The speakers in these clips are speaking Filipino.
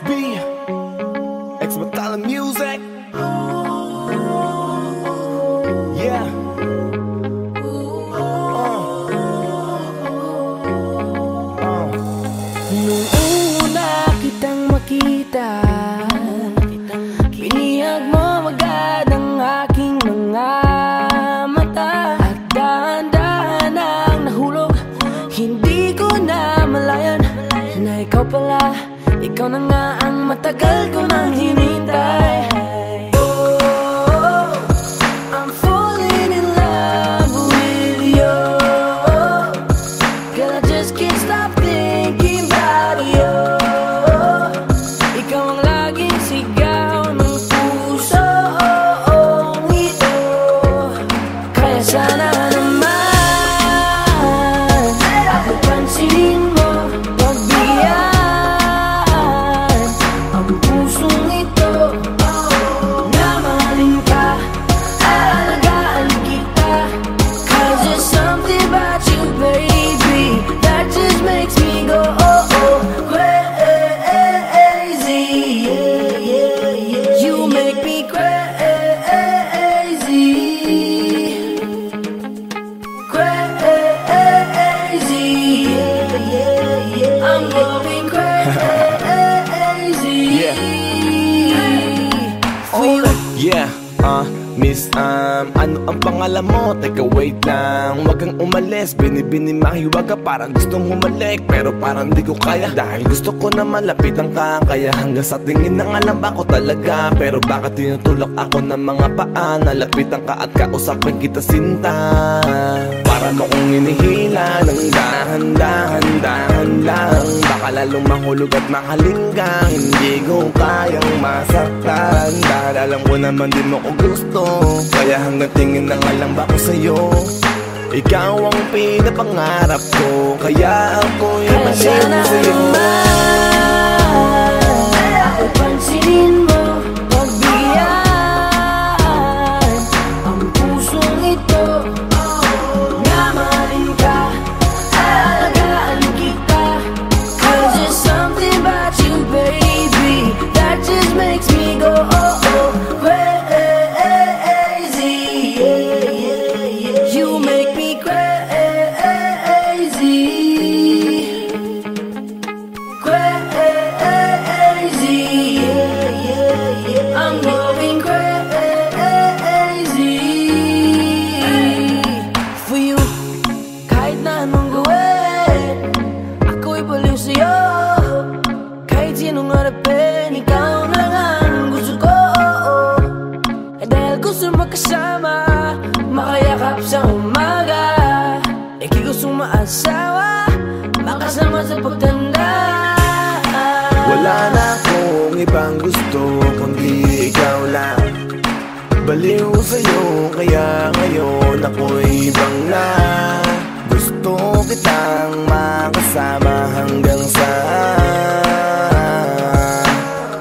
XB, X Battalion Music. Yeah. Nung una kitang makita, binihag mo agad ang aking mga mata. At dahan-dahan ang nahulog, hindi ko na malayan na ikaw pala, ikaw na nga ang matagal ko nang hinintay. Oh, I'm falling in love with you, girl, I just can't stop thinking about you. Ikaw ang laging sigaw ng pusong ito, kaya sana naman ako pansinin mo, pagbigyan ang pusong ito na mahalin ka, aalagaan kita. 'Cause there's something about you, baby, that just makes me go oh oh crazy. Yeah, yeah, yeah. You make me crazy, crazy. Yeah, yeah, yeah. I'm going crazy. Yeah. For you. Yeah, Miss, ano ang pangalan mo? Teka, wait lang, wag kang umalis. Binibini mahiwag ka, parang gustong humalik, pero parang di ko kaya, dahil gusto ko na malapitan ka. Kaya hanggang sa tingin ng alam ba ko talaga, pero bakit tinutulak ako ng mga paa? Nalapitan ka at kausapin kita, sinta, para mo kong hinihila ng dahan-dahan lang. Baka lalong mahulog at mahalin ka, hindi ko kayang masaktan, dahil alam ko naman di mo ko gusto. Kaya hanggang tingin na nga lang ba ko sa'yo, ikaw ang pinapangarap ko. Kaya ako'y masin sa'yo. Ako pansinin mo, pagbigyan ang pusong ito na mahalin ka, aalagaan kita. 'Cause there's something about you, baby, that just makes me go oh oh crazy. Yeah, yeah, yeah. You make me crazy, crazy. Yeah, yeah, yeah. I'm going crazy for you. Kahit na anong gawin, ako'y baliw sa'yo. Kahit sinong harapin, ikaw na nga ang gusto ko. Dahil gusto magkasama, makayakap sa umaga, ika'y gustong maasawa, makasama sa pagtanda. Wala na akong ibang gusto kundi ikaw lang. Baliw sa'yo, kaya ngayon ako'y ibang na. Gusto kitang makasama hanggang sa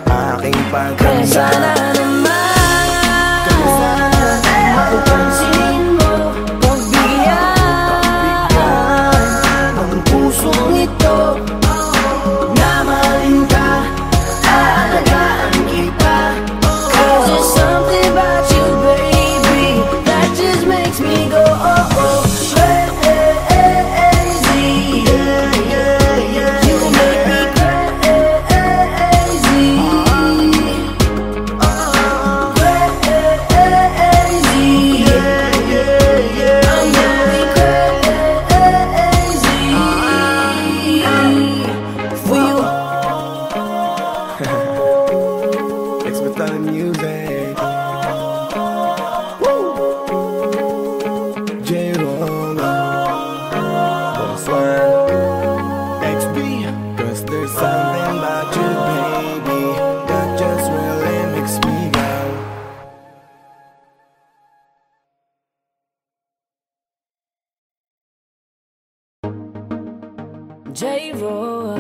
aking Kaya pagkanda. sana naman ako pansinin mo, pagbigyan ang pusong ito na mahalin ka, aalagaan kita. 'Cause there's something about you, baby, that just makes me go oh oh crazy. Yeah, yeah, yeah. You make me crazy, crazy. Yeah, yeah, yeah. I'm going crazy for you. X Battalion Music. J-Roll, Boss One, XB. 'Cause there's something about you, baby, that just really makes me go. J-Roll,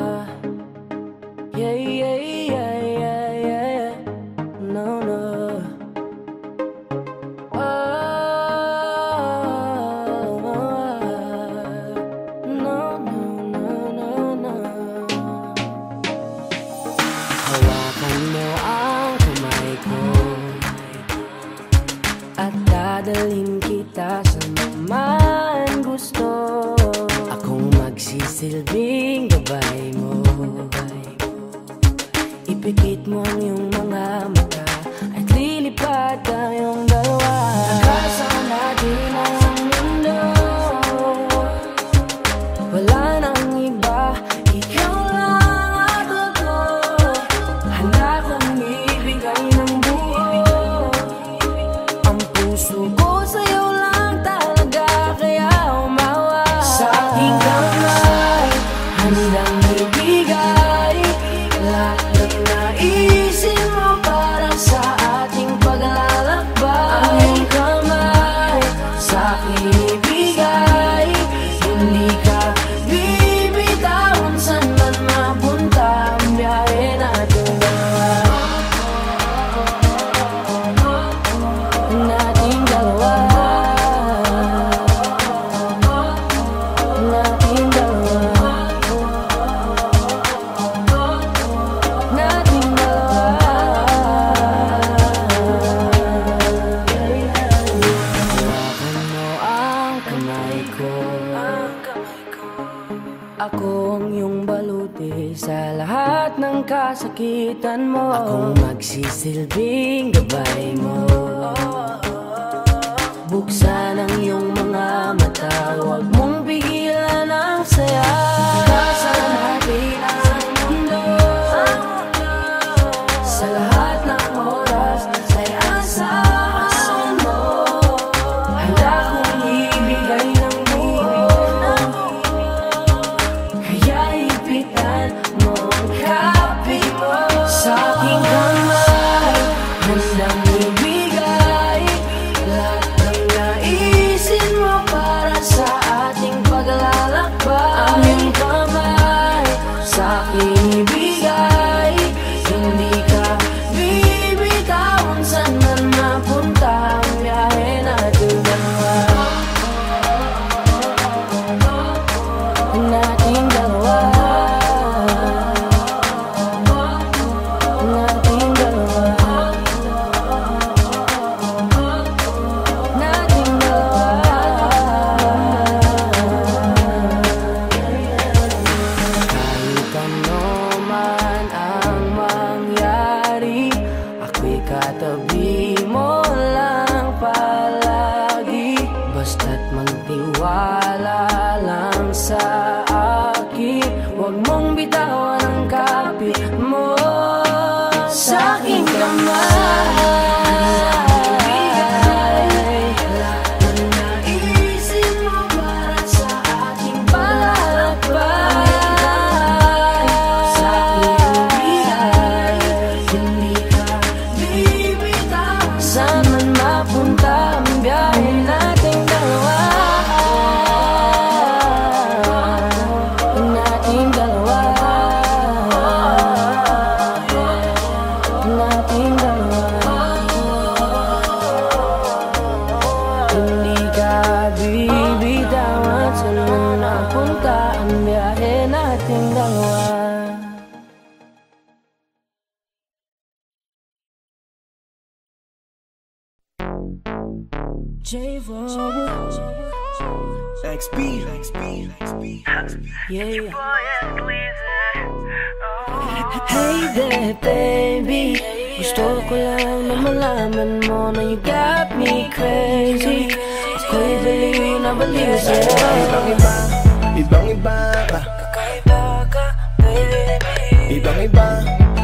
yeah, yeah, yeah, yeah, yeah. No, no. Oh, no, no, no, no, no. magsisilbing gabay mo. Ipikit mo ang iyong mga mata at lilipad tayong dalawa. Kasama natin ang mundo, wala nang iba, ikaw lang at ako. Handa kong ibigay ng buo ang puso ko sa'yo lang talaga, kaya umawa. Sa aking kamay, handang ibigay lahat ng naisin mo para sa ating paglalakbay. Ang iyong kamay sa akin ibigay, hindi ka bibitawan saan man mapunta ang biyahe natin dalawa. Nating dalawa, nating dalawa, nating dalawa. Hawakan mo ang kamay ko, ako ang iyong baluti sa lahat ng kasakitan mo. Akong magsisilbing gabay mo. Buksan ang iyong mga mata, huwag mong pigilan ang saya. Kasama natin ang mundo, sa lahat ng oras ay asahan mo. Handa kong ibigay ng buo, kaya ipitan mo ang kape mo. Sa aking kamay, handang ibigay lahat ng naisin mo para sa ating paglalakbay. Ang iyong kamay sa akin ibigay, hindi ka bibitawan saan man mapunta ang biyahe natin dalawa. Nating dalawa, nating dalawa, nating dalawa. Kahit ano man ang mangyari, ako'y katabi mo lang palagi. Basta't magtiwala lang sa akin, huwag mong bitawan ang kapit mo. Sa aking kamay, lahat ng naisin mo para sa ating paglalakbay. Sa aking bigay, hindi ka bibitawan saan man mapunta ang biyahe nating dalawa. Nating dalawa, nating dalawa, hindi ka bibitawan saan man napunta ang biyahe nating dalawa. XP, Yeah. Hey there, baby, gusto ko lang na malaman mo na you got me crazy. Ako'y baliw na baliw sa'yo. ibang-iba, ibang-iba ka. Kakaiba ka, baby. Ibang-iba,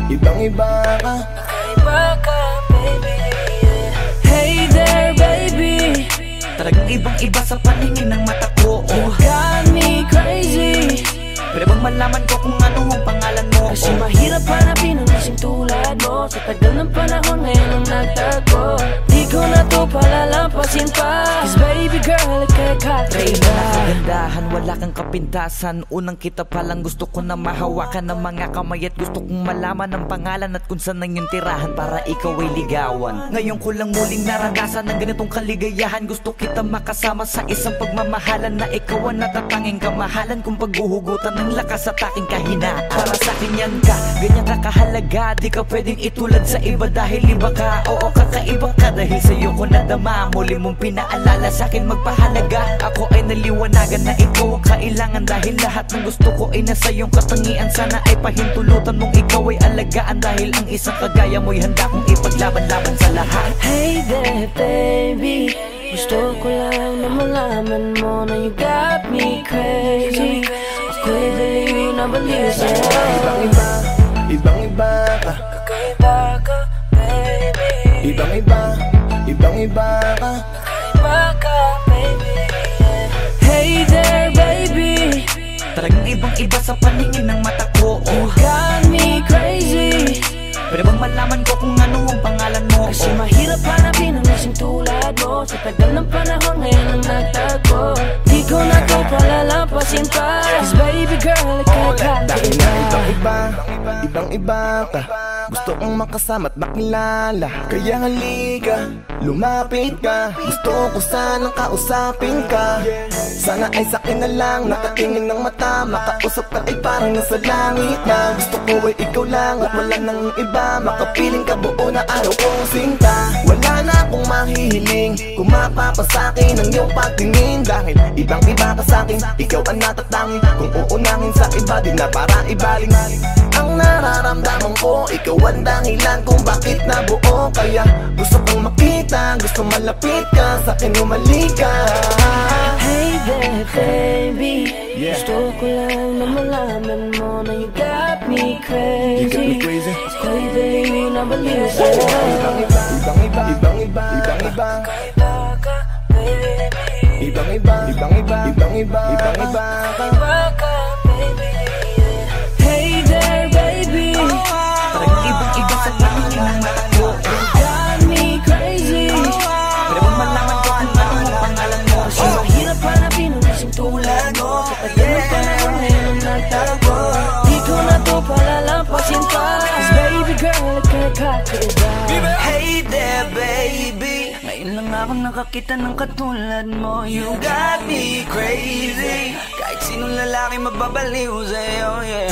ibang-iba ka. Kakaiba ka, baby. Hey there, baby, Talagang ibang-iba sa paningin ng mata ko. you got me crazy. Pwede bang malaman ko kung ano ang pangalan mo? Kasi mahirap hanapin ang isang tulad mo. Sa tagal ng panahon ngayon ang nagtago, di ko na to palalampasin pa. Cause baby girl, ika'y kakaiba. Kagandahan, wala kang kapintasan. Unang kita palang gusto ko na mahawakan ng mga kamay at gusto kong malaman ang pangalan at kung saan ang iyong tirahan para ikaw ay ligawan. Ngayon ko lang muling naranasan ng ganitong kaligayahan. Gusto kita makasama sa isang pagmamahalan na ikaw ang natatanging kamahalan kung paghuhugutan ng lakas at aking kahinaan. Para sa akin yan ka, ganyan ka kahalaga. Di ka pwedeng itulad sa iba dahil iba ka. Oo, kakaiba ka dahil sa'yo ko nadama. Muli mong pinaalala sa'kin magpahalaga. Ako ay naliwanagan na ikaw ang kailangan, dahil lahat ng gusto ko ay nasa iyong katangian. Sana ay pahintulutan mong ikaw ay alagaan, dahil ang isang kagaya mo'y handa kong ipaglaban-laban sa lahat. Hey there baby, gusto ko lang na malaman mo na you got me crazy. Ako'y baliw na baliw sa'yo. Ibang-iba, ibang-iba ka. Kakaiba ka baby. Ibang-iba, ibang-iba ka. Kakaiba ka baby. Hey there baby, Talagang ibang-iba sa paningin ng mata ko. you got me crazy. Pwede bang malaman ko kung ano ang pangalan mo? Kasi mahirap hanapin ang isang tulad mo. Sa tagal ng panahon ngayon ang nagtagpo. Di ko na to palalampasin pa, 'cause baby girl, ikaw Dahil na ibang-iba, ibang-iba ka. Gusto kong makasama at makilala. Kaya halika, lumapit ka. Gusto ko sanang kausapin ka. Sana ay sakin na lang, nakatingin ng mata. Makausap ka ay parang nasa langit na. Gusto ko ay ikaw lang at wala nang iba. Makapiling ka buo na araw kong sinta. Wala na akong mahihiling kung mapapasakin ang iyong pagtingin. Dahil ibang-iba ka sa'kin, ikaw ang natatangi. Kung uunangin sa iba, di na para ibaling. Ang nararamdaman ko, ikaw ang dahilan kung bakit nabuo. Kaya gusto kong makita, gusto malapit ka, sa'kin umalik ka. Hey there baby, gusto ko lang na malaman mo na you got me crazy. You got me crazy. Ako'y baliw na baliw sa'yo. Ibang-iba, ibang-iba, ibang-iba, ibang-iba. Kakaiba ka baby. Ibang-iba, ibang-iba, ibang-iba, ibang-iba ka. Kakaiba ka baby. Hey there baby, Talagang ibang-iba sa paningin ng mata ko. you got me crazy. Pwede bang malaman ko kung ano ang pangalan mo? Kasi mahirap hanapin ang isang tulad mo. Sa tagal ng panahon ngayon ang nagtagpo. Di ko na to palalampasin pa, 'cause baby girl, ikaw kakaiba. Hey there baby, ngayon lang ako nakakita ng katulad mo. You got me crazy. Kahit sinong lalaki mababaliw sa'yo, yeah.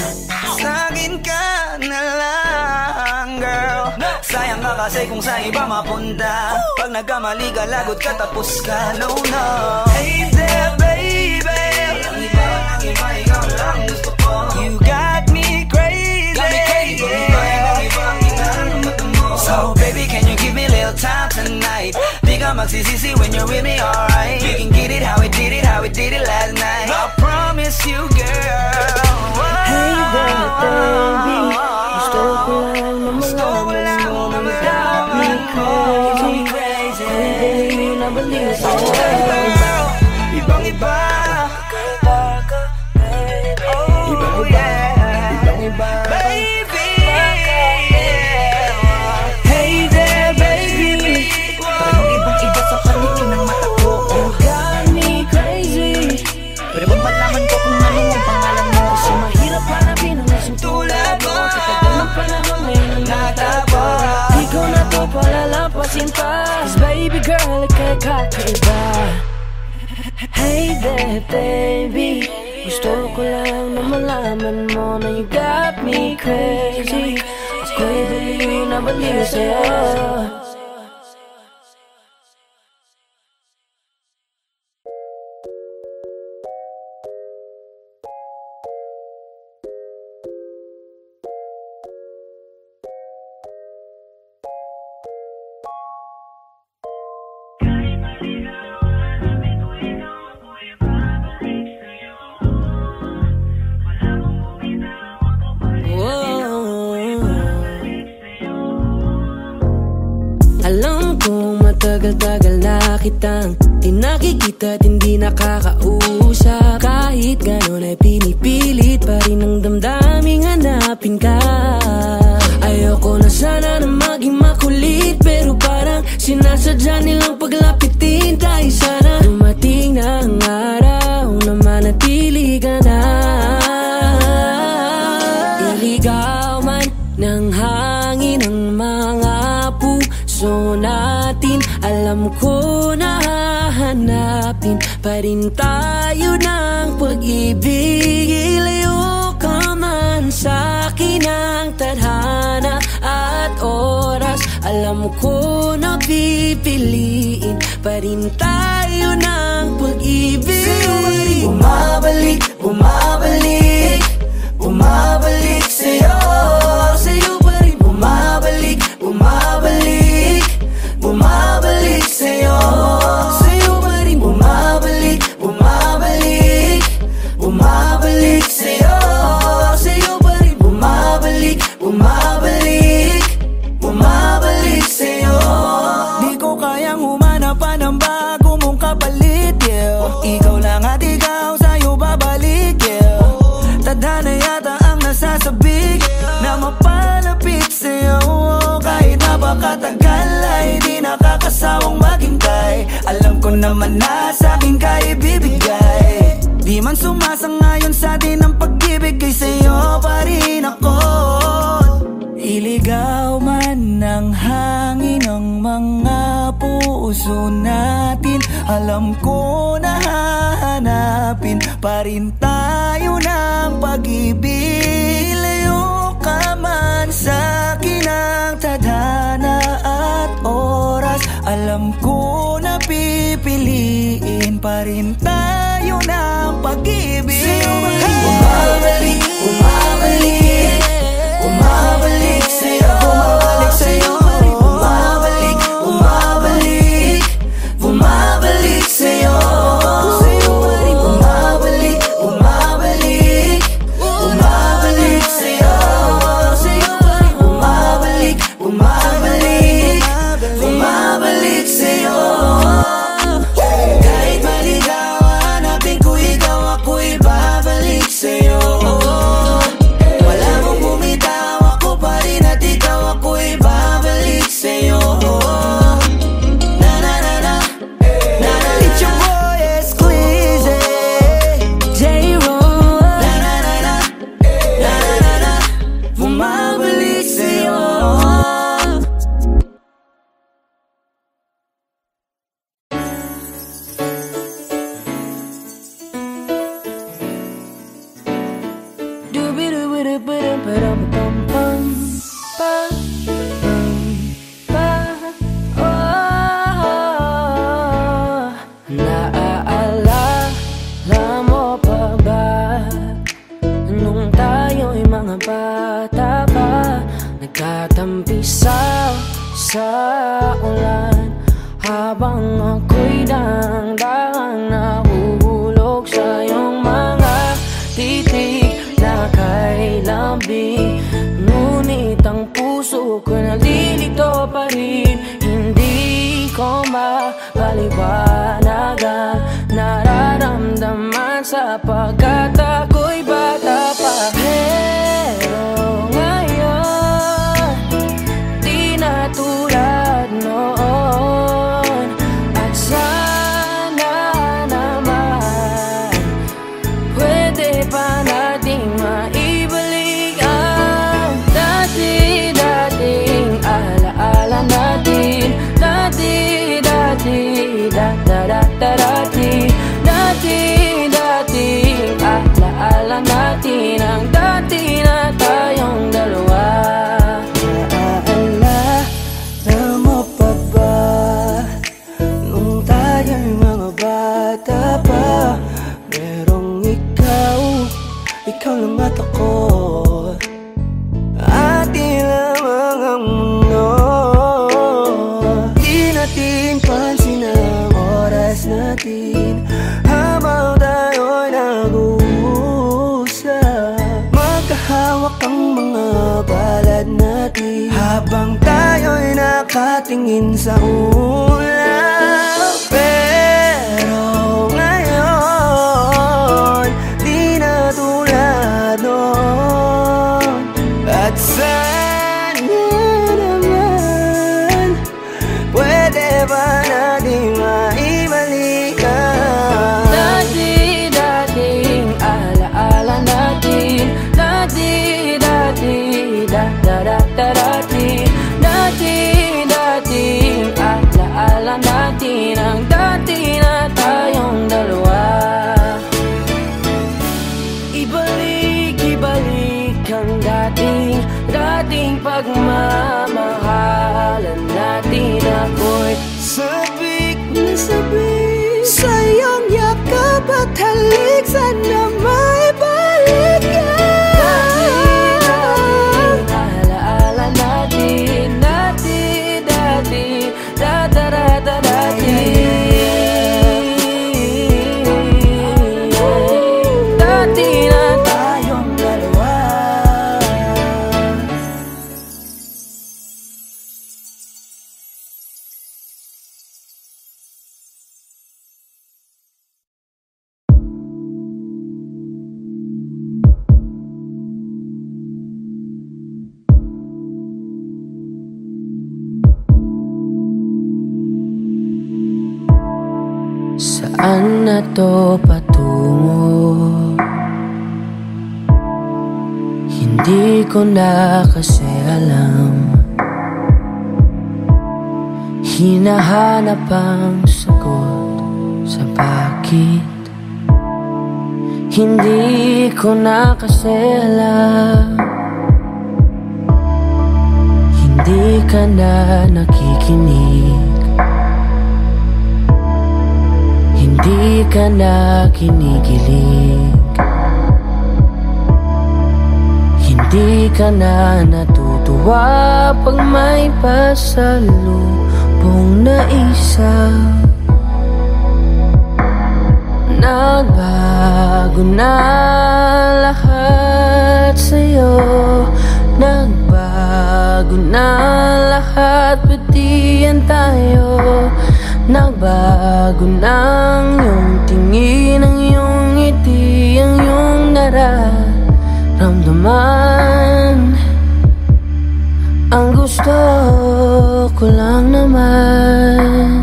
Sa'kin ka na lang, girl. Sayang ka kasi kung sa iba mapunta. Pag nagkamali ka, lagot ka, tapos ka, no, no. Hey there baby, ang iba, ikaw lang gusto ko. You got me crazy. So baby, can you give me a little time tonight? Di ka magsisisi when you're with me, alright? We can get it how we did it, how we did it last night. I promise you, girl. Hey there baby, gusto ko lang na malaman mo na you got me crazy. Ako'y baliw na baliw sa'yo. Ibang-iba, Kakaiba ka baby. ibang-iba, ibang-iba. Baby, Hey there baby, talagang ibang-iba sa paningin ng mata ko. you got me crazy. Pwede bang malaman ko kung ano ang pangalan mo? Kasi mahirap hanapin ang isang tulad mo. Sa tagal ng panahon ngayon ang nagtagpo. Di ko na to palalampasin pa, 'cause baby girl, ikaw kakaiba. Hey there baby, gusto ko lang na malaman mo na you got me crazy. Ako'y baliw na baliw sa'yo. Alam kong matagal-tagal na kitang di nakikita at hindi nakakausap. Kahit ganon ay pinipilit pa rin ang damdaming hanapin ka. Ayoko na sana na maging makulit, pero parang sinasadya nilang paglapitin tayo. Sana dumating na ang araw na manatili ka na. Iligaw man ng hangin ang mga puso natin. Alam ko na hahanapin pa rin tayo ng pag-ibig. Ilayo ka man man sa akin ang tadhana at oras, alam ko na pipiliin pa rin tayo ng pag-ibig. Bumabalik, bumabalik, bumabalik sa'yo, sa'yo pa rin. Bumabalik, bumabalik, bumabalik sa'yo, sa'yo pa rin. Bumabalik, bumabalik, bumabalik sa'yo, sa'yo pa rin. Bumabalik, bumabalik, bumabalik sa'yo. Di ko kayang humanap pa ng bago mong kapalit, yeah. Ikaw lang at ikaw, sa'yo babalik, yeah. Tadhana yata ang nasasabik na mapalapit sa'yo. Kahit napakatagal ay di nakakasawang maghintay. Alam ko naman na sa'kin ka ibibigay. Di man sumasangayon sa'tin ang pag-ibig, kay sa'yo pa rin ako. Iligaw man ng hangin ang mga puso natin, alam ko na hahanapin pa rin tayo ng pag-ibig. Ilayo ka man sa'kin ang tadhana at oras, alam ko na pipiliin pa rin tayo ng pag-ibig. Bumabalik, bumabalik, bumabalik sa'yo, bumabalik sa'yo. Bumabalik, bumabalik, bumabalik sa'yo, sa'yo pa rin. Bumabalik, bumabalik, bumabalik sa'yo, sa'yo pa rin. Bumabalik, bumabalik, bumabalik sa'yo. Kahit maligaw, hanapin ko ikaw, ako'y babalik sa'yo. Wala mong bumitaw, ako pa rin at ikaw, ako'y babalik sa'yo. Na na na na, na na. It's your boy Esclize, J-Ron. Na na na na, na na na, bumabalik sa'yo. Naaalala mo pa ba nung tayo'y mga bata pa, nagtatampisaw sa ulan, habang ako'y dang-dang nahuhulog sa iyong mga titig na kay lambing. Ngunit ang puso ko nalilito pa rin, hindi ko mapaliwanagan nararamdaman sapagkat ako'y bata pa. Pero ngayon, di na tulad noon, at sana naman pwede pa nating maibalik ang dati-dating alaala natin. Dati-dating dati-dating alaala natin, ang dati na tayong dalawa. Naaalala mo pa ba nung tayo'y mga bata pa, merong ikaw lang at ako, ating lamang ang mundo. Di natin pansin ang oras natin habang tayo'y nag-uusap. Magkahawak ang mga palad natin habang tayo'y nakatingin sa ulap. Pero ngayon, di na tulad noon, at sana naman pwede ba natin maibalik ang dati-dating alaala natin. Dati-dating dati-dating alaala natin, ang dati Saan na to patungo? Hindi ko na kasi alam. Hinahanap ang sagot sa bakit. Hindi ko na kasi alam. Hindi ka na nakikinig. Hindi ka na kinikilig. Hindi ka na natutuwa pag may pasalubong na isa. Nagbago na lahat sa'yo. Nagbago na lahat, pati yan tayo. Nagbago na ang iyong tingin, ang iyong ngiti, ang iyong nararamdaman. Ang gusto ko lang naman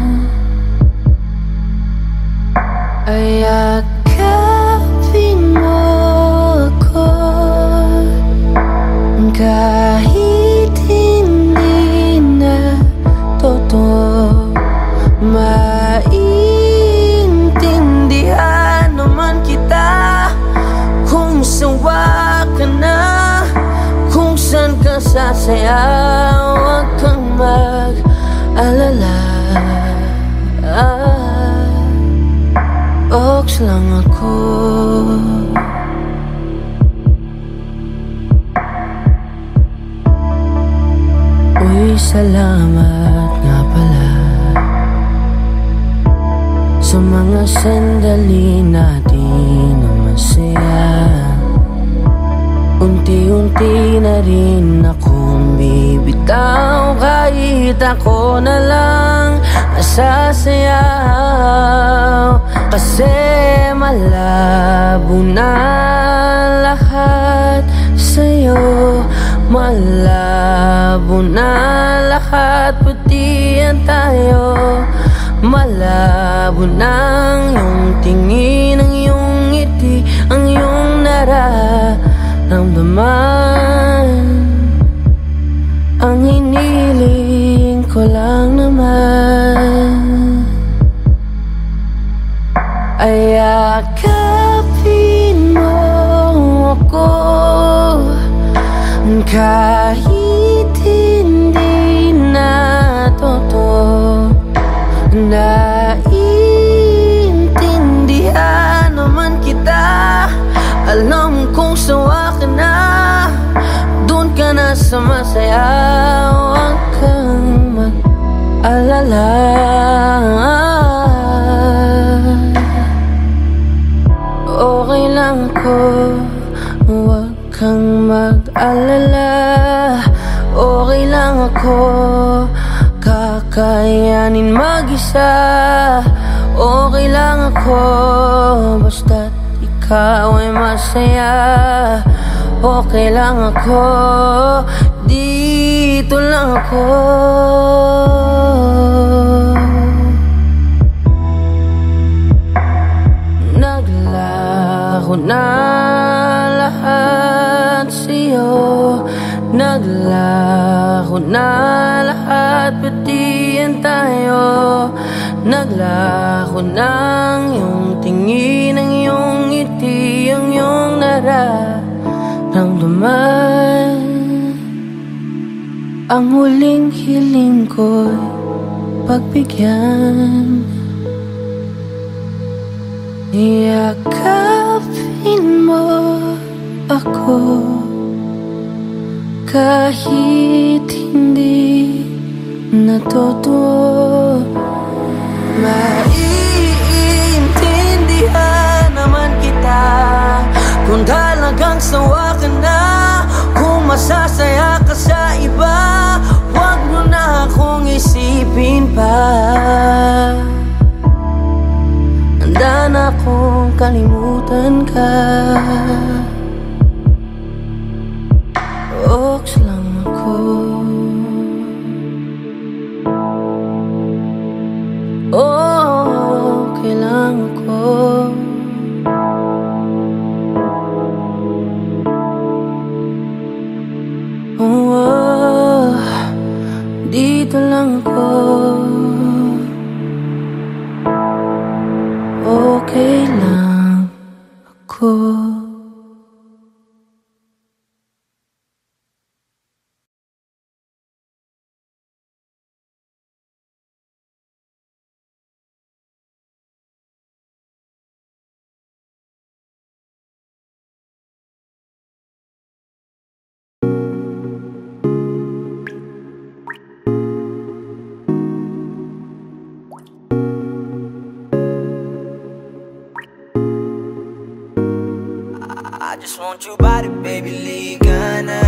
ay yakapin mo ako, kahit hindi na totoo. Maintindihan naman kita kung sawa ka na, kung saan ka sasaya. Huwag kang mag-alala. Ox lang ako. Uy, salamat nga pala sa mga sandali natin na masaya. Unti-unti na rin akong bibitaw, kahit ako na lang nasasayaw. Kasi malabo na lahat sa'yo. Malabo na lahat, pati yan tayo. Malabo na ang iyong tingin, ang iyong ngiti, ang iyong nararamdaman. Ang hiniling ko lang naman ay yakapin mo ako, kahit hindi na totoo. Naiintindihan naman kita. Alam kong sawa ka na, doon ka na sa masaya. Huwag kang mag-alala. Okay lang ako. Huwag kang mag-alala. Okay lang ako. Kakayanin mag-isa. Okay lang ako, basta't ikaw ay masaya. Okay lang ako, dito lang ako. Naglaho na lahat sa'yo. Naglaho na lahat, pati yan tayo. Naglaho na ang iyong tingin, ang iyong ngiti, ang iyong nararamdaman. Ang huling hiling ko'y pagbigyan. Yakapin mo ako, kahit hindi na totoo. Maiintindihan naman kita kung talagang sawa ka na, kung masasaya ka sa iba. Huwag mo na akong isipin pa. Handa na akong kalimutan ka. Ox lang ako. Okay lang ako. just want your body, baby, liga na.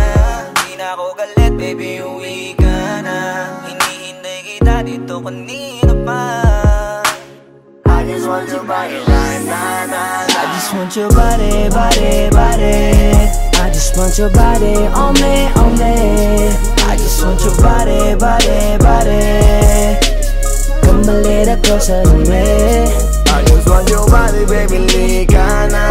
Di na ako galit, baby, uwi ka na. Hinihintay kita dito kanina pa. I just want your body right now. I just want your body, body, body. I just want your body on me, on me. I just want your body, body, body. Come a little closer to me. I just want your body, baby, liga na.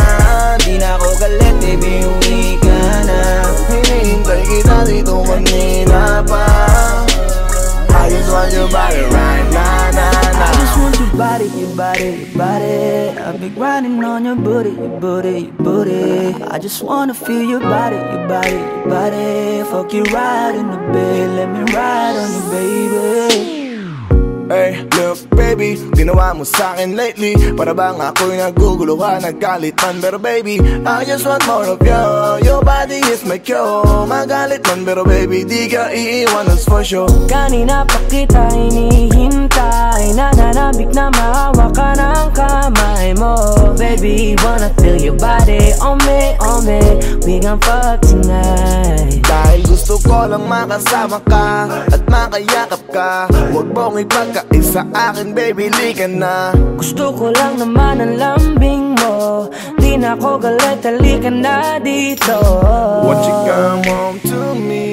Di na ako galit, baby, uwi ka na. Hinihintay kita dito kanina pa. I just want your body right now. I just want your body, your body, your body. I've been grinding on your booty, your booty, your booty. I just wanna feel your body, your body, your body. Fuck you right in the bed, let me ride on you, baby. Hey, look baby, ginawa mo sa'kin lately. Para bang ako'y naguguluhan, nagkalitan. Pero baby, I just want more of you. Your body is my cure. Magalit man, pero baby, di ka iiwan, that's for sure. Kanina pa kita hinihintay, nananabik na mahawa ka ng kamay mo. Baby, wanna feel your body on me, on me. We gon' fuck tonight. Dahil gusto ko lang makasama ka at makayakap ka. Huwag mong ipagkaisa akin, baby, liga na. Gusto ko lang naman ang lambing mo. Di na ako galit, halika na dito. Won't you come home to me,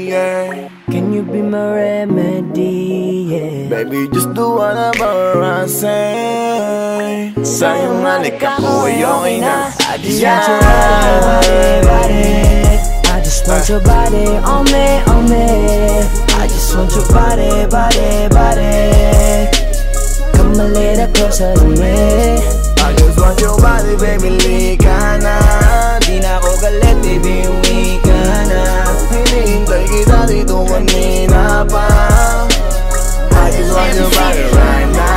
yeah. Can you be my remedy, yeah. Baby, just do whatever I say. Sa'yong halika ko ay okay na. I just want your body, body. I just want your body on me, on me. I just want your body, body, body. Come a little closer to me. I just want your body, baby, liga na. Di na ako galit, baby, uwi ka na. Hinihintay kita dito kanina pa. I just want your body right now.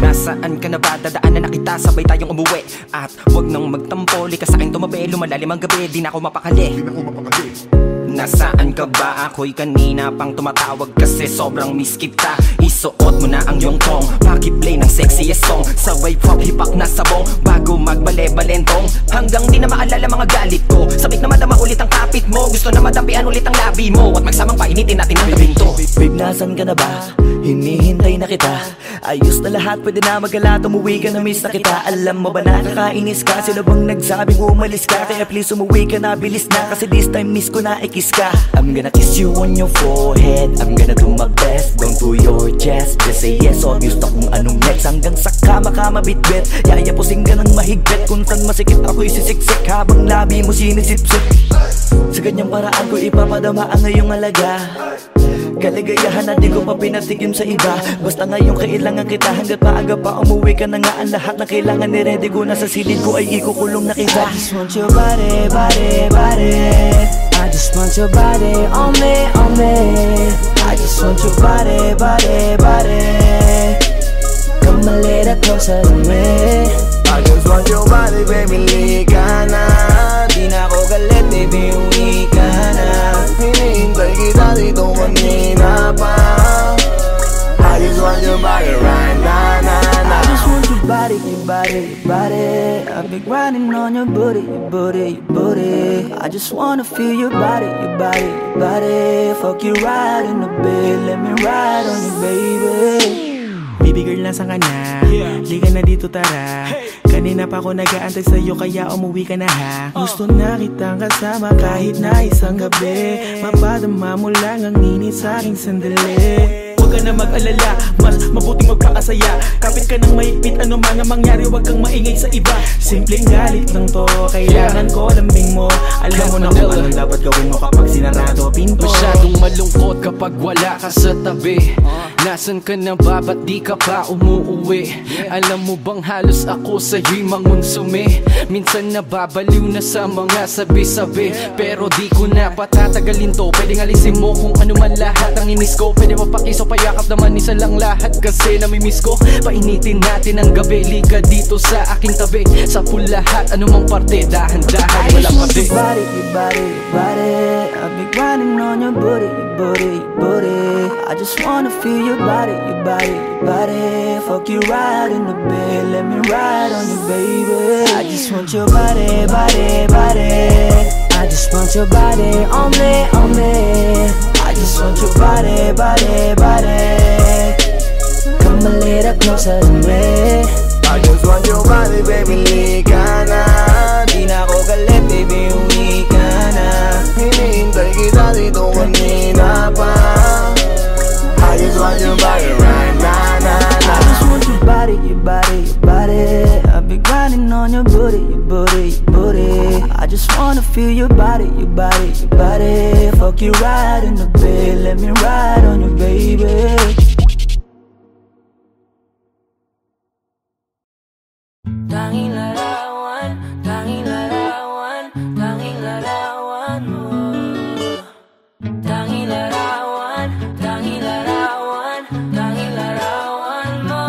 Nasaan ka na ba? Dadaanan na kita, sabay tayong umuwi. At wag nang magtampo, likas sa'kin tumabi. Lumalalim ang gabi, di na ako mapakali. Nasaan ka ba? Ako'y kanina pang tumatawag kasi sobrang miss kita. Isuot mo na ang iyong tong, pakiplay ng sexiest song. Sabay pop hipak na sabong, bago magbale-balentong. Hanggang di na maalala mga galit ko. Sabik na madama ulit ang kapit mo. Gusto na madampian ulit ang labi mo. At magsamang painitin natin ang gabing to. Babe, nasan ka na ba? Hinihintay na kita. Ayos na lahat, pwede na magala. Umuwi ka na, miss na kita. Alam mo ba nakakainis ka? Sino bang nagsabing umalis ka? Kaya please umuwi ka na, bilis na. Kasi this time miss ko na ikiss ka. I'm gonna kiss you on your forehead. I'm gonna do my best, down to your chest. Just say yes, obvious na kung anong next. Hanggang sa kama ka mabitbit. Yayapusing ka ng mahigpit. Kung saan masikip ako'y sisiksik. Habang labi mo sinisipsip. Sa ganyang paraan ko ipapadama ang ngayong alaga. Kaligayahan na di ko pa pinatigim sa iba. Basta ngayon kailangan kita. Hanggat maaga pa umuwi ka na nga. Ang lahat na kailangan ni-ready ko na sa silid ko ay ikukulong na kita. I just want your body, body, body. I just want your body on me, on me. I just want your body, body, body. Come a little closer to me. I just want your body, baby, liga na. Di na ako galit, baby, uwi ka na. Hinihintay kita dito kanina pa. I just want your body right now. I just want your body, your body, your body. I've been grinding on your booty, your booty, your booty. I just wanna feel your body, your body, your body. Fuck you right in the bed, let me ride on you, baby. Baby girl, nasa ka na? Liga na dito, tara. Kanina pa ako nag-aantay sa'yo, kaya umuwi ka na ha. Gusto na kitang kasama kahit na isang gabi. Mapadama mo lang ang init sa'king sandali. Huwag ka na mag-alala, mas mabuting magpakasaya. Kapit ka ng mahigpit, ano man ang mangyari, huwag kang maingay sa iba. Simpleng galit lang to, kailangan ko lambing mo. Alam mo na kung anong dapat gawin mo kapag sinarado pinto. Masyadong malungkot kapag wala ka sa tabi. Nasaan ka na ba? Ba't di ka pa umuuwi? Alam mo bang halos ako sa'yo'y mangunsumi? Minsan nababaliw na sa mga sabi-sabi. Pero di ko na patatagalin to. Pwedeng alisin mo kung ano man lahat ang inis ko. Pwede mapakiso, payakap naman isa lang lahat. Kasi namimiss ko. Painitin natin ang gabi. Liga dito sa aking tabi. Sa pool lahat, anumang parte. Dahan-dahan, walang pati. Your body, your body, your body. I've been grinding on your booty, your booty, your booty. I just wanna feel your body, your body, your body. Fuck you right in the bed, let me ride on you, baby. I just just want your body, body, body. I just want your body on me, on me. I just want your body, body, body. Come a little closer to me. I just want your body, baby, lika na. Di na ako galit, baby, uwi ka na. Hinihintay kita dito kanina pa. I just want your body right now, I just want your body, your body, your body. I've been grinding on your booty, your booty, your booty. I just wanna feel your body, your body, your body. Fuck you right in the bed, let me ride on you, baby. Tanging larawan, tanging larawan, tanging larawan mo. Tanging larawan, tanging larawan, tanging larawan mo.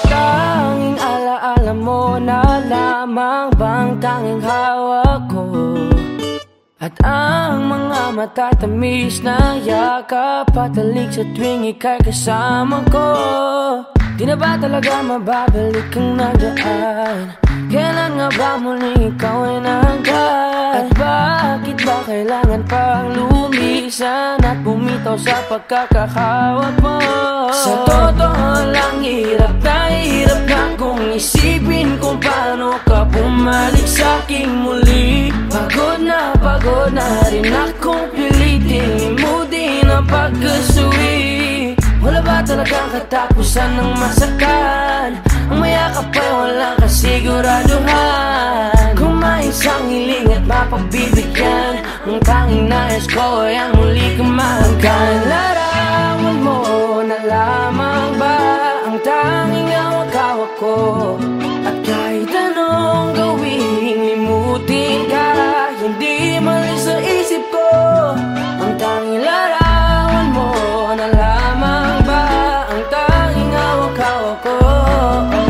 Tanging alaala mo na lamang bang tanging hawak ko. At ang mga matatamis na yakap patalik sa tuwing ika'y kasama ko. Di na ba talaga mababalik ang nagdaan? Kailan nga ba muling ikaw ay nangkat? At bakit ba kailangan pang lumisan at bumitaw sa pagkakahawak mo? Sa totoo lang hirap na kung isipin kung paano ka bumalik sa'king muli. Pagod na rin akong pilitin limutin ang pagkasuwi. Wala ba talagang katapusan ng masakan? Ang mayakap ay walang kasiguraduhan. Kung may isang hiling at mapagbibigyan, ang tanging nais ko ay ang muli kang mahanggan. Larawan mo na lamang ba ang tanging hawak-hawak ko? At kahit anong gawin, limutin ka, hindi malis sa isip ko. Ang tanging larawan mo na lamang ba ang tanging hawak-hawak ko?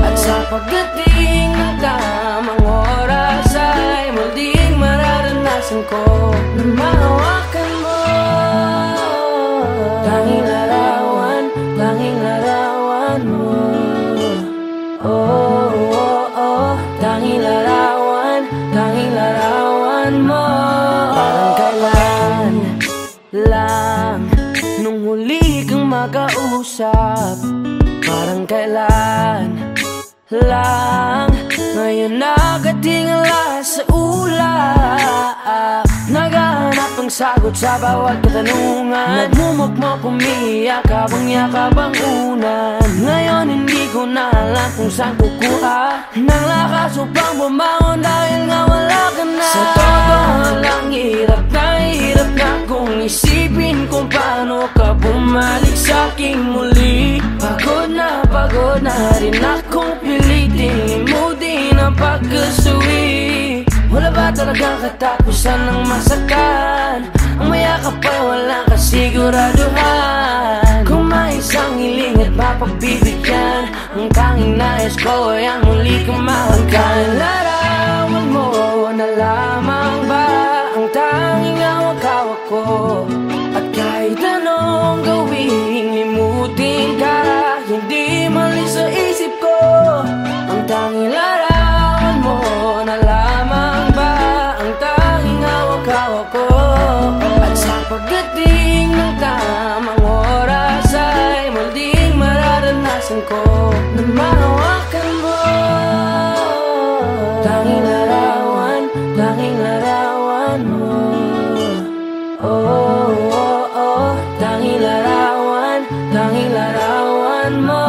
At sa pagdating ng tamang oras ay muling mararanasan ko na mahawakan mo. Tanging larawan, tanging larawan mo. Oh, oh, oh, tanging larawan, tanging larawan mo. Parang kailan lang nung huli kang makausap. Parang kailan lang ngayon nakatingala sa ulap. Naghahanap ng sagot sa bawat katanungan. Nagmumukmok, umiiyak habang yakap ang unan. Ngayon hindi ko na alam kung saan kukuha ng lakas upang bumangon dahil nga wala ka na. Sa totoo lang hirap na kung isipin kung paano ka bumalik sa'king muli. Pagod na rin akong pilitin limutin ang pagkasuwi. Wala ba talagang katapusan ng masakan? Ang mayakap ay walang kasiguraduhan. Kung may isang hiling at mapagbibigyan, ang tanging nais ko ay ang muli kang mahanggan. Larawan mo na lamang ba ang tanging hawak-hawak ko? At kahit anong gawin, limutin ka, hindi malis sa isip ko. Ang tanging larawan mo na lamang ba ang tanging hawak-hawak ko? At sa pagdating ng tamang oras ay muling mararanasan ko na mahawakan mo. Tanging larawan, tanging larawan mo. Oh, oh, oh, tanging larawan, tanging larawan mo.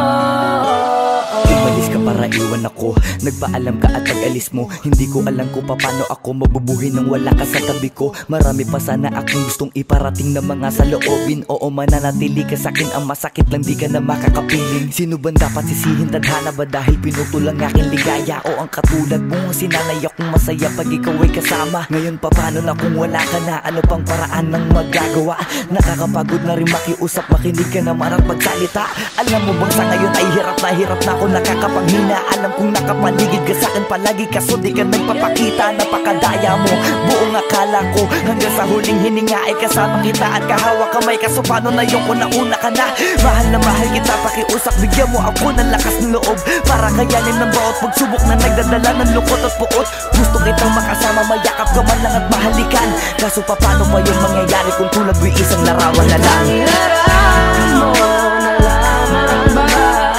Umalis ka para iwan ako, nagpaalam ka at pag-alis mo. Hindi ko alam kung paano ako mabubuhay nang wala ka sa tabi ko. Marami pa sana akong gustong iparating na mga saloobin. Oo, mananatili ka sa'kin, ang masakit lang di ka na makakapiling. Sino ba dapat sisihin, tadhana ba dahil pinutol ang aking ligaya? O ang katulad mo, sinanay akong masaya pag ikaw ay kasama. Ngayon pa paano na kung wala ka na? Ano pang paraan ng magagawa? Nakakapagod na rin makiusap, makinig ka naman at magsalita. Alam mo bang sa ngayon ay hirap na ako nakakapanghina. Alam kong nakapaligid ka sa'kin palagi, kaso di ka nagpapakita. Napakadaya mo, buong akala ko, hanggang sa huling hininga ay kasama kita at kahawak kamay. Kaso paano na yung kung nauna ka na? Mahal na mahal kita, pakiusap, bigyan mo ako ng lakas ng loob para kayanin ng bawat pagsubok na nagdadala ng lungkot at puot. Gusto kitang makasama, mayakap ka man lang at mahalikan. Kaso paano pa yung mangyayari kung tulad mo'y isang larawan na lang? Larawan mo na lamang ba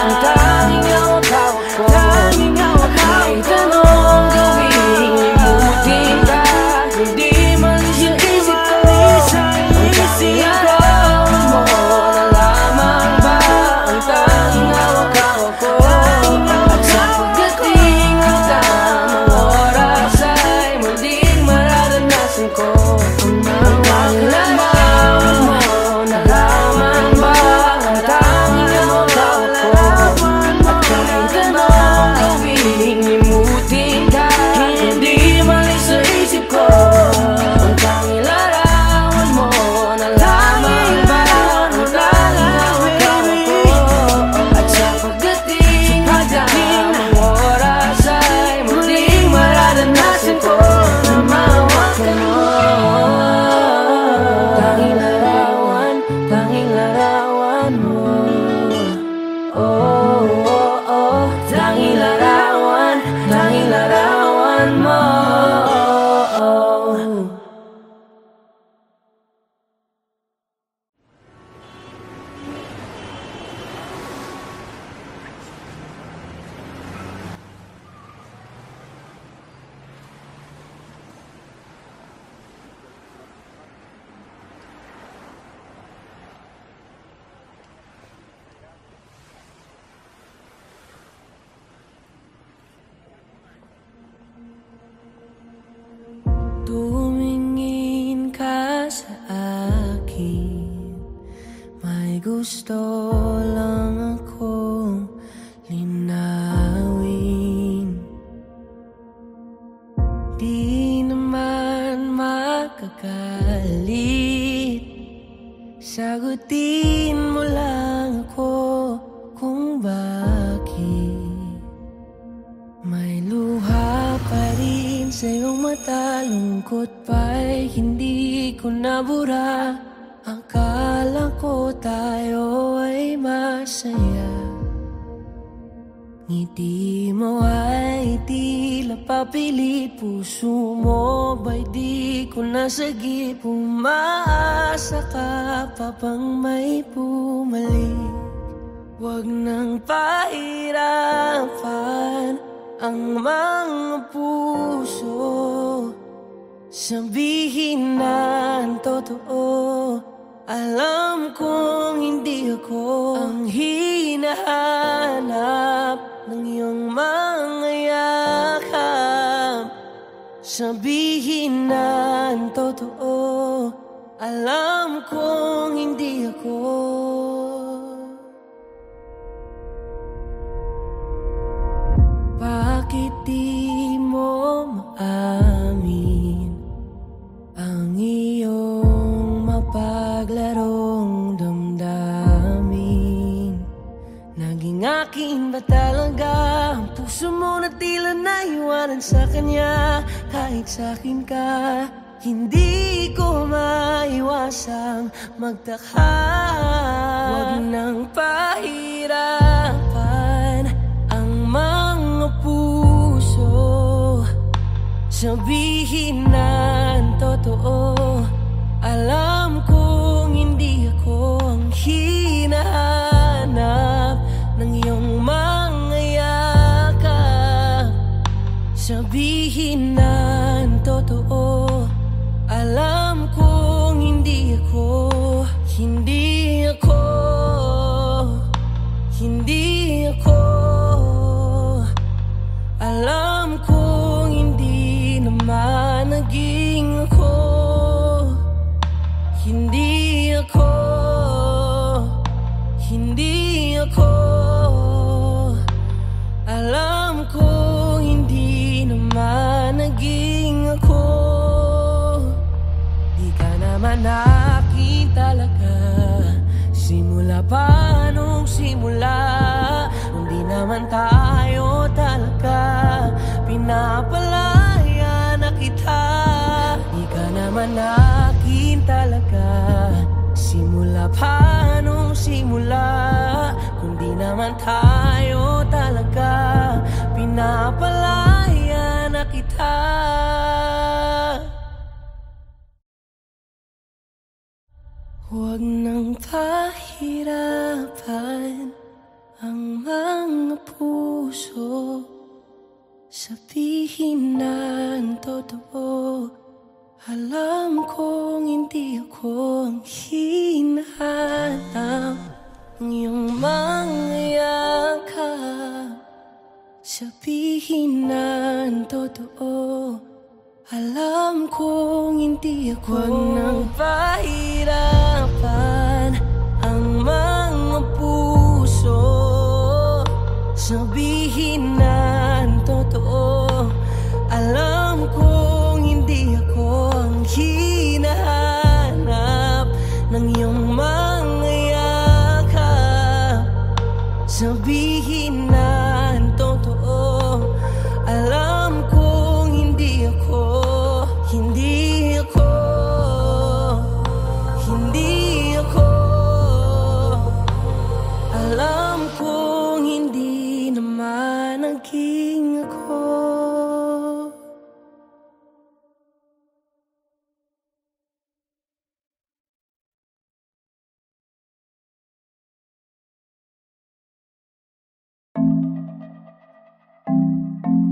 ang tanging hawak ko? May tanong gawing limutin ka, hindi malis yung isip ko. Ang tanging larawan mo na lamang ba ang tanging hawak ko? At sa pagdating ng tamang oras ay muling mararanasan ko ang mga larawan mo na lamang ba ang tanging hawak ko? At kahit anong gawing limutin ka, hindi malis sa isip ko ang tanging larawan mo na lamang ba ang tanging hawak ko? At sa pagdating ng tamang oras ay muling mararanasan ko na mahawakan mo. Tanging larawan mo. Oh, oh, oh. Tanging larawan mo. Tumingin ka sa akin, may gusto lang akong linawin. Di naman makagalit, sagutin mo lang ako kung bakit may luha pa rin sa iyong mata. Lungkot pa'y hindi ko nabura. Akala ko tayo ay masaya. Ngiti mo ay tila papilit, puso mo ba'y di ko nasagip. Umaasa ka pa bang may bumalik? Huwag nang pahirapan ang mga puso, sabihin na ang totoo. Alam kong hindi ako ang hinahanap ng iyong mga yakap. Sabihin na ang totoo. Alam kong hindi ako. Bakit di mo maamin ang iyong mapaglarong damdamin? Naging akin ba talaga ang puso mo na tila naiwanan sa kanya? Kahit sa'kin ka, hindi ko maiwasang magtaka. Huwag nang pahirapan ang mga puso, sabihin na ang totoo. Alam kong hindi ako ang hinahanap ng iyong mga yakap. Sabihin na ang totoo. Alam kong hindi ako, hindi ako, hindi ako. Alam kong hindi naman naging ako. Hindi ako, hindi ako. Alam kong hindi naman naging ako. Di ka naman akin talaga, simula pa nung simula. Nung di naman tayo talaga. Pinapalaya na kita, di ka naman akin talaga. Simula pa nung simula, kundi naman tayo talaga. Pinapalaya na kita. Huwag nang pahirapan ang mga puso, sabihin na ang totoo. Alam kong hindi ako ang hinahanap ng iyong mga yakap. Sabihin na ang totoo. Alam kong hindi ako. Huwag nang pahirapan ang mga puso, sabihin na ang totoo. Alam kong hindi ako ang hinahanap ng iyong mga yakap. Sabihin na ang totoo. Alam kong hindi ako, hindi ako, hindi ako. Alam kong hindi naman naging ako.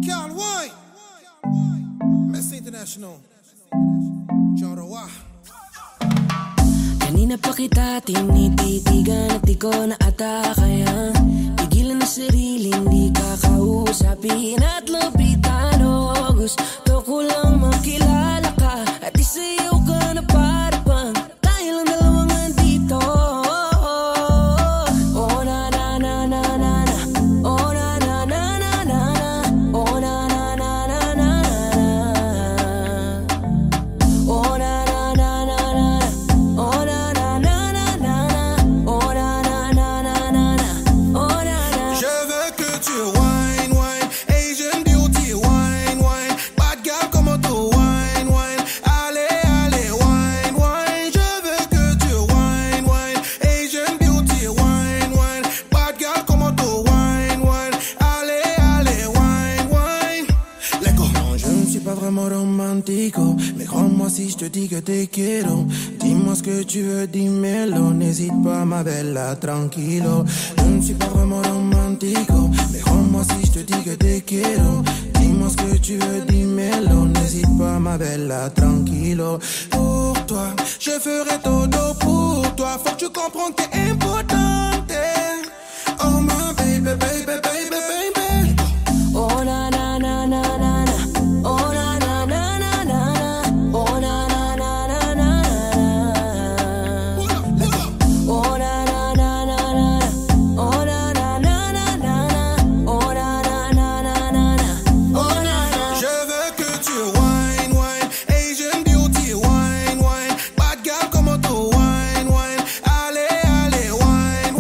Carl White, Messi International, Jorowa. Kanina pa kita tinititigan at di ko na ata kaya pigilan na sariling di ka kausapin at lapitan. O gusto ko lang makilala ka at isayaw ka na para bang tayo lang dalawang nandito. Oh na na na na na na, oh na na na na na na, oh na na na na na na, oh na na na na na, oh na na na na na, oh na na na na na na, oh na na. Je veux que tu wine, wine, Asian beauty, wine, wine, bad girl como tu wine, wine, allez, allez, wine, wine. Je veux que tu wine, wine, Asian beauty, wine, wine, bad girl como tu wine, wine, allez, allez, wine, wine. Let go. Non, je ne suis pas vraiment romantico, mais crois-moi si je te dis que te quiero. Dis-moi ce que tu veux, dis-moi-le, n'hésite pas ma bella, tranquilo. Je ne suis pas vraiment romantico, mais crois-moi si je te dis que te quiero. Dis-moi ce que tu veux, dis-moi-le, n'hésite pas ma bella, tranquilo. Pour toi, je ferai todo pour toi, faut que tu comprennes que t'es importante. Oh my baby, baby, baby, baby. Oh na na na na na na, oh na na na na na na, oh na na na na na na, oh na na na na na, oh na na na na na, oh na na na na na na, oh na na. Je veux que tu wine, wine, Asian beauty, wine, wine, bad girl como tu wine, wine, allez, allez, wine,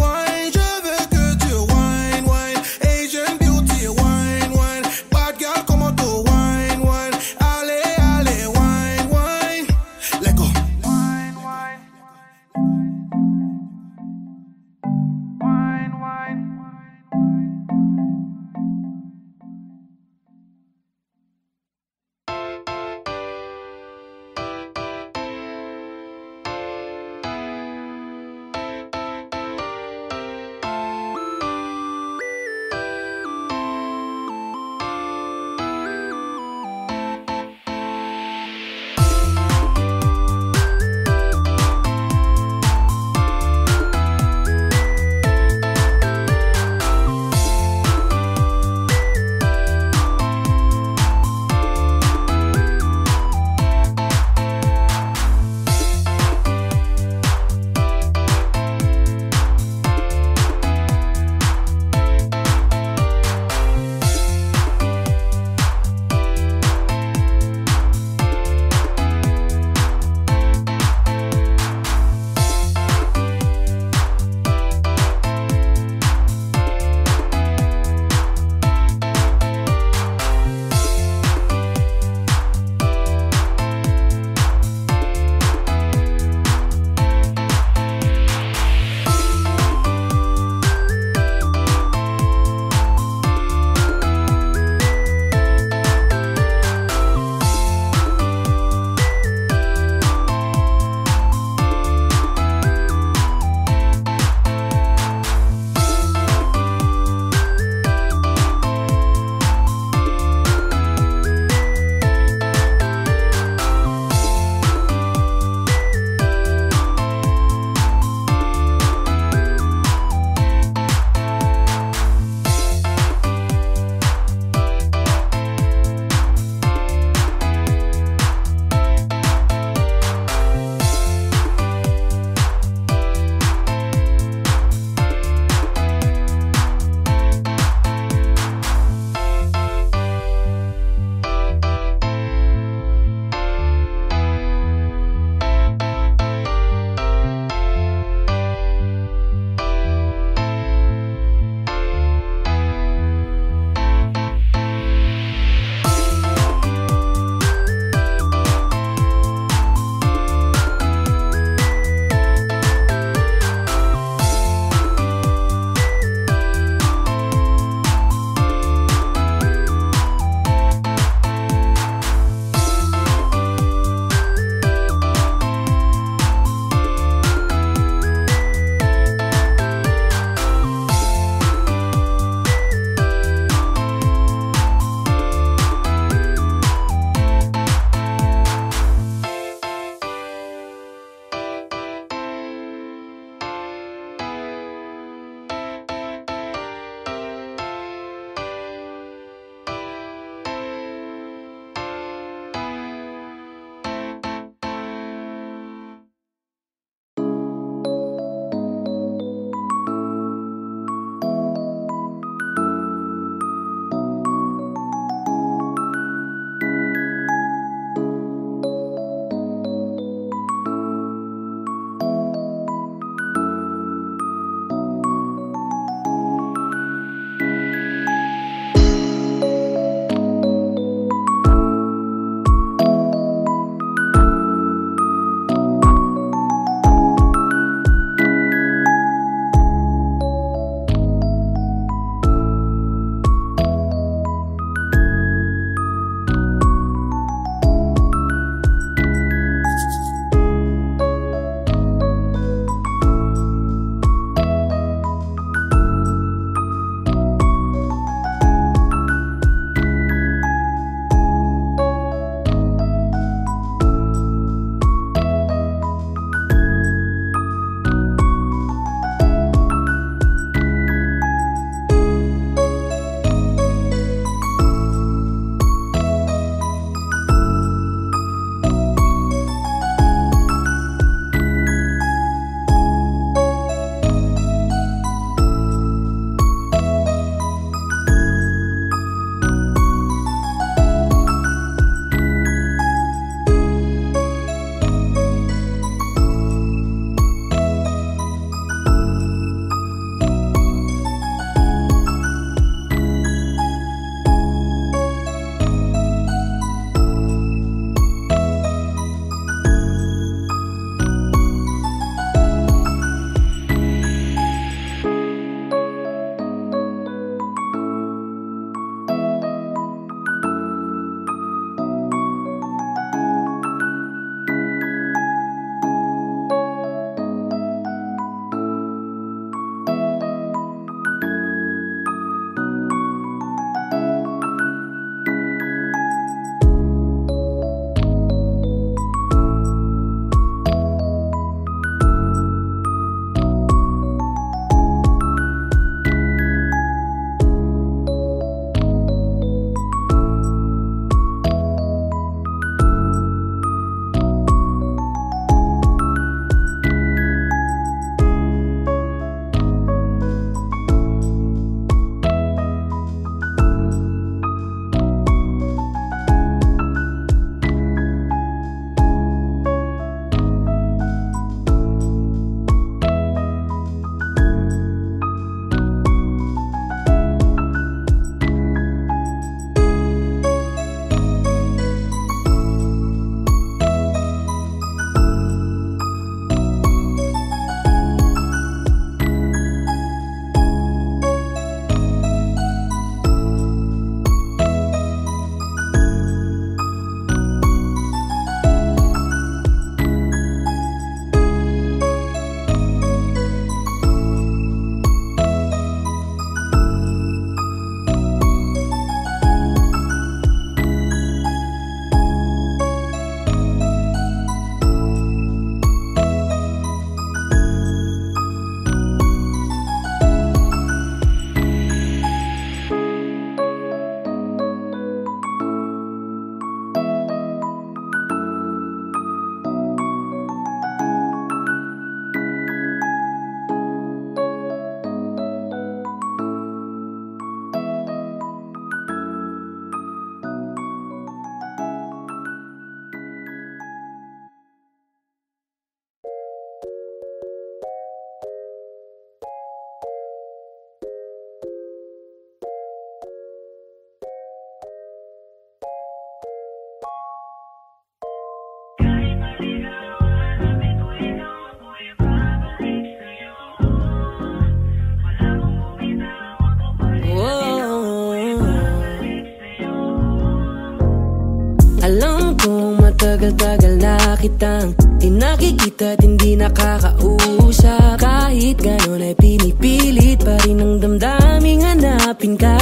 Matagal-tagal na kitang di nakikita at hindi nakakausap. Kahit ganon ay pinipilit pa rin ang damdaming hanapin ka.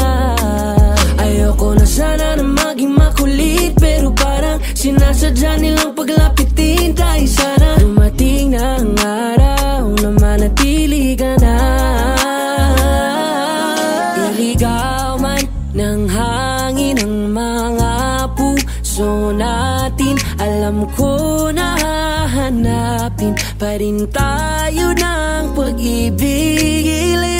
Ayoko na sana na maging makulit, pero parang sinasadya nilang paglapitin tayo. Sana dumating na ang araw na manatili ka na. Iligaw man ng hangin ang mga puso natin, alam ko na hahanapin pa rin tayo ng pag-ibig.